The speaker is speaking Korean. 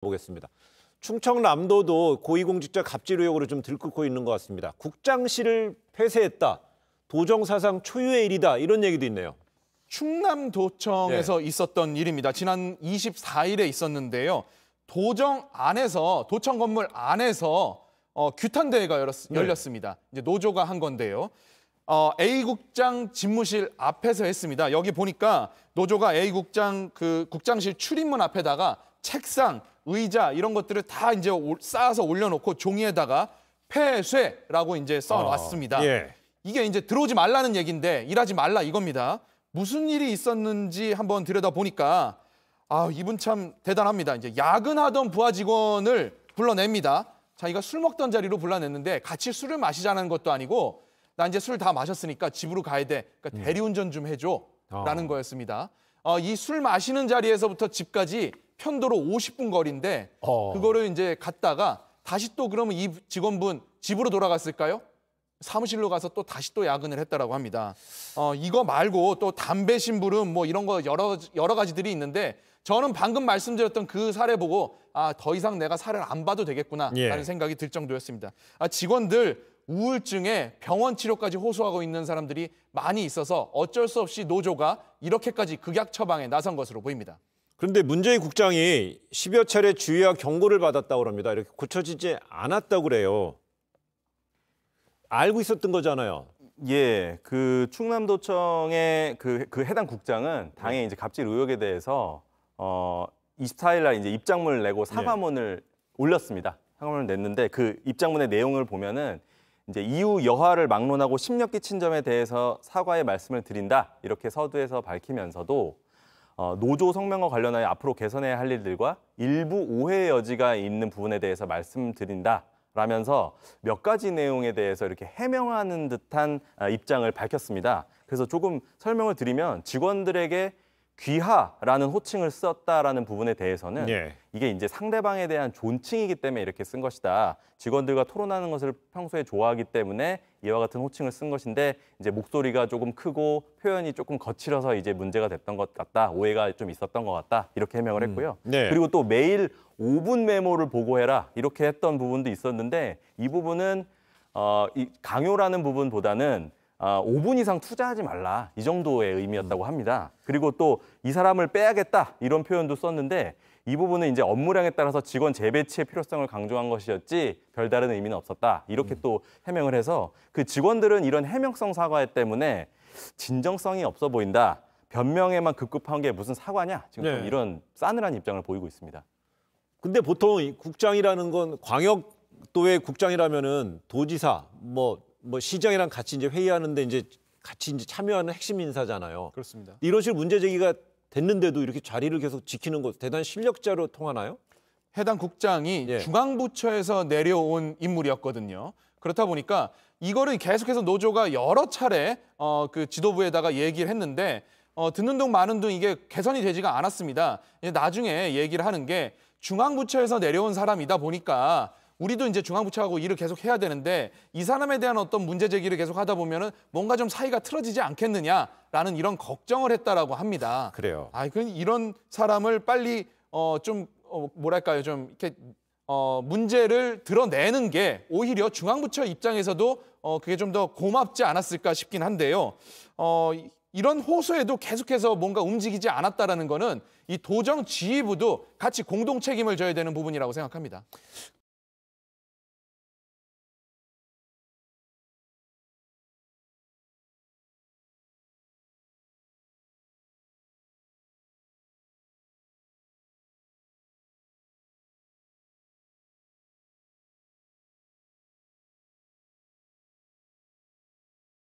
보겠습니다. 충청남도도 고위공직자 갑질 의혹으로 좀 들끓고 있는 것 같습니다. 국장실을 폐쇄했다. 도정 사상 초유의 일이다. 이런 얘기도 있네요. 충남도청에서 있었던 일입니다. 지난 24일에 있었는데요. 도청 건물 안에서 규탄대회가 열렸습니다. 이제 노조가 한 건데요. A 국장 집무실 앞에서 했습니다. 여기 보니까 노조가 A 국장 국장실 출입문 앞에다가 책상, 의자 이런 것들을 다 이제 쌓아서 올려놓고 종이에다가 폐쇄라고 이제 써놨습니다. 이게 이제 들어오지 말라는 얘기인데 일하지 말라 이겁니다. 무슨 일이 있었는지 한번 들여다보니까 이분 참 대단합니다. 이제 야근하던 부하 직원을 불러냅니다. 자기가 술 먹던 자리로 불러냈는데 같이 술을 마시자는 것도 아니고 나 이제 술 다 마셨으니까 집으로 가야 돼. 그러니까 대리운전 좀 해줘 라는 거였습니다. 이 술 마시는 자리에서부터 집까지 편도로 50분 거리인데 그거를 이제 갔다가 다시 또 그러면 이 직원분 집으로 돌아갔을까요? 사무실로 가서 또 다시 또 야근을 했다라고 합니다. 이거 말고 또 담배 심부름 뭐 이런 거 여러 가지들이 있는데 저는 방금 말씀드렸던 그 사례 보고 더 이상 내가 사례를 안 봐도 되겠구나라는 생각이 들 정도였습니다. 직원들 우울증에 병원 치료까지 호소하고 있는 사람들이 많이 있어서 어쩔 수 없이 노조가 이렇게까지 극약 처방에 나선 것으로 보입니다. 그런데 문재인 국장이 10여 차례 주의와 경고를 받았다고 합니다. 이렇게 고쳐지지 않았다고 그래요. 알고 있었던 거잖아요. 예, 그 충남도청의 그 해당 국장은 당의 이제 갑질 의혹에 대해서 24일 날 이제 입장문을 내고 사과문을 올렸습니다. 사과문을 냈는데 그 입장문의 내용을 보면은 이제 이후 여하를 막론하고 심력 끼친 점에 대해서 사과의 말씀을 드린다 이렇게 서두에서 밝히면서도 노조 성명과 관련하여 앞으로 개선해야 할 일들과 일부 오해의 여지가 있는 부분에 대해서 말씀드린다. 라면서 몇 가지 내용에 대해서 이렇게 해명하는 듯한 입장을 밝혔습니다. 그래서 조금 설명을 드리면 직원들에게 귀하라는 호칭을 썼다라는 부분에 대해서는 이게 이제 상대방에 대한 존칭이기 때문에 이렇게 쓴 것이다. 직원들과 토론하는 것을 평소에 좋아하기 때문에 이와 같은 호칭을 쓴 것인데 이제 목소리가 조금 크고 표현이 조금 거칠어서 이제 문제가 됐던 것 같다. 오해가 좀 있었던 것 같다. 이렇게 해명을 했고요. 그리고 또 매일 5분 메모를 보고해라. 이렇게 했던 부분도 있었는데 이 부분은 이 강요라는 부분보다는 5분 이상 투자하지 말라 이 정도의 의미였다고 합니다. 그리고 또 이 사람을 빼야겠다 이런 표현도 썼는데 이 부분은 이제 업무량에 따라서 직원 재배치의 필요성을 강조한 것이었지 별다른 의미는 없었다. 이렇게 또 해명을 해서 그 직원들은 이런 해명성 사과 때문에 진정성이 없어 보인다. 변명에만 급급한 게 무슨 사과냐. 지금 좀 이런 싸늘한 입장을 보이고 있습니다. 근데 보통 국장이라는 건 광역도의 국장이라면은 도지사 뭐 시장이랑 같이 이제 회의하는데 이제 같이 이제 참여하는 핵심 인사잖아요. 그렇습니다. 이런 식으로 문제 제기가 됐는데도 이렇게 자리를 계속 지키는 것 대단히 실력자로 통하나요? 해당 국장이 중앙부처에서 내려온 인물이었거든요. 그렇다 보니까 이거를 계속해서 노조가 여러 차례 그 지도부에다가 얘기를 했는데 듣는 둥 마는 둥 이게 개선이 되지가 않았습니다. 나중에 얘기를 하는 게 중앙부처에서 내려온 사람이다 보니까 우리도 이제 중앙부처하고 일을 계속 해야 되는데 이 사람에 대한 어떤 문제 제기를 계속 하다 보면은 뭔가 좀 사이가 틀어지지 않겠느냐라는 이런 걱정을 했다라고 합니다. 그래요. 이런 사람을 빨리 뭐랄까요, 좀 이렇게 문제를 드러내는 게 오히려 중앙부처 입장에서도 그게 좀 더 고맙지 않았을까 싶긴 한데요. 이런 호소에도 계속해서 뭔가 움직이지 않았다라는 거는 이 도정 지휘부도 같이 공동 책임을 져야 되는 부분이라고 생각합니다.